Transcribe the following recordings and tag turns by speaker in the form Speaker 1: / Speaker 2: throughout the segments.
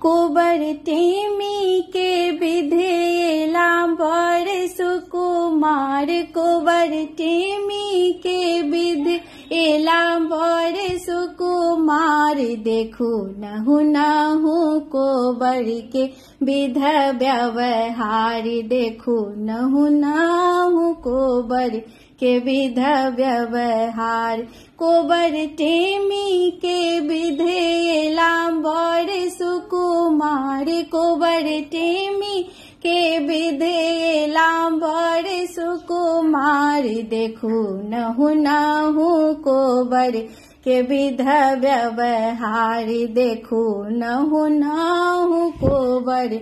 Speaker 1: कोबर टेमी के विधेला बर सुकुमार। कोबर टेमी के विधेला बर सुकुमार। देखू नहु नहु कोबर के विध व्यवहार। देखू नहु नहु कोबर के विध व्यवहार। कोबर टेमी के विधेला बर सुकुमार। कोबर टेमी के विधेला बर सुकुमार। देखू नहु नहु कोबर के विध व्यवहार। देखू नहु नहु कोबर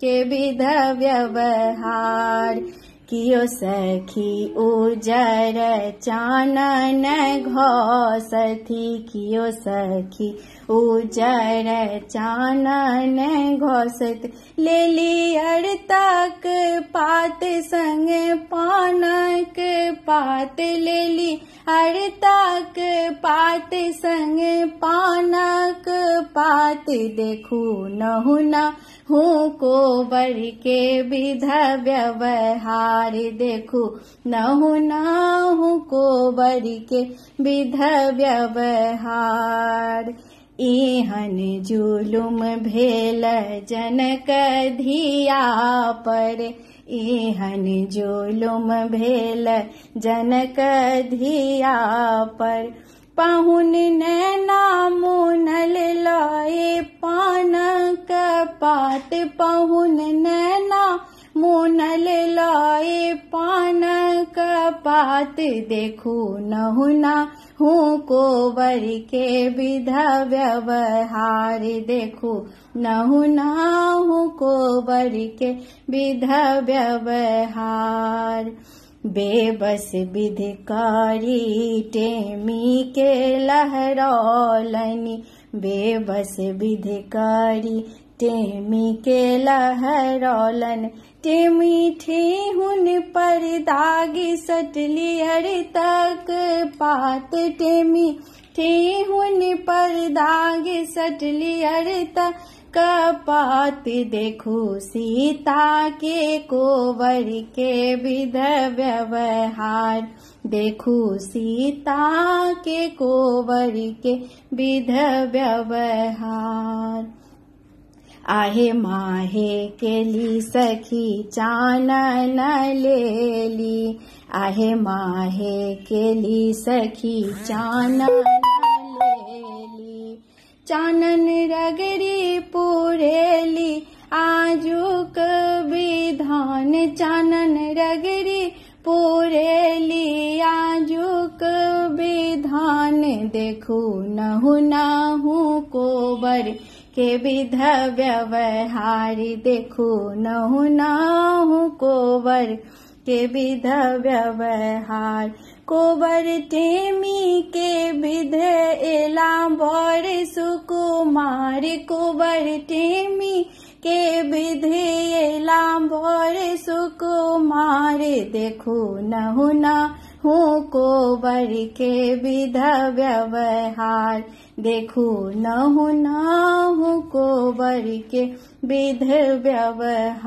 Speaker 1: के विध व्यवहार। कियो सखी उजर चानन घोसथी। कियो सखी उजर चानन घोसत। लेली अरतक पात संग पानक पात। लेली अरतक पात संग पानक पात। देखू नहु नहु कोबर के विध व्यवहार। देखू नहु नहु कोबर के विध व्यवहार। एहन जुलुम भेल जनक धिया पर। एहन जुलुम भेल जनक धिया पर। पाहुन नैना मुनल लाए पानक पात। पाहुन नैना मुनल लाए पानक पात। देखू नहु नहु कोबर के विध व्यवहार। देखू नहु नहु कोबर के विध व्यवहार। बेबस विधिकारी टेमी के लहरौलनी। बेबस विधिकारी टेमी के लहरौलन। टेमी ठेहुन पर दागी सटली अरतक पात। टेमी ठेहुन पर दागी सटली अरतक पात। देखू सीता के कोबर के विध व्यवहार। देखू सीता के कोबर के विध व्यवहार। आहे माहे केली सखी चानन लेली। आहे माहे केली सखी चानन लेली। चानन रगड़ी पुरेली आजुक विधान। चानन रगड़ी पुरेली आजुक विधान। देखू नहु नहु कोबर के विध व्यवहार। देखू नहु नहु कोबर के विध व्यवहार। कोबर टेमी के विधेला बर सुकुमार। कोबर टेमी के विधेला बर सुकुमार। देखू नहु नहु कोबर के विध व्यवहार। देखू नहु नहु कोबर के विध व्यवहार।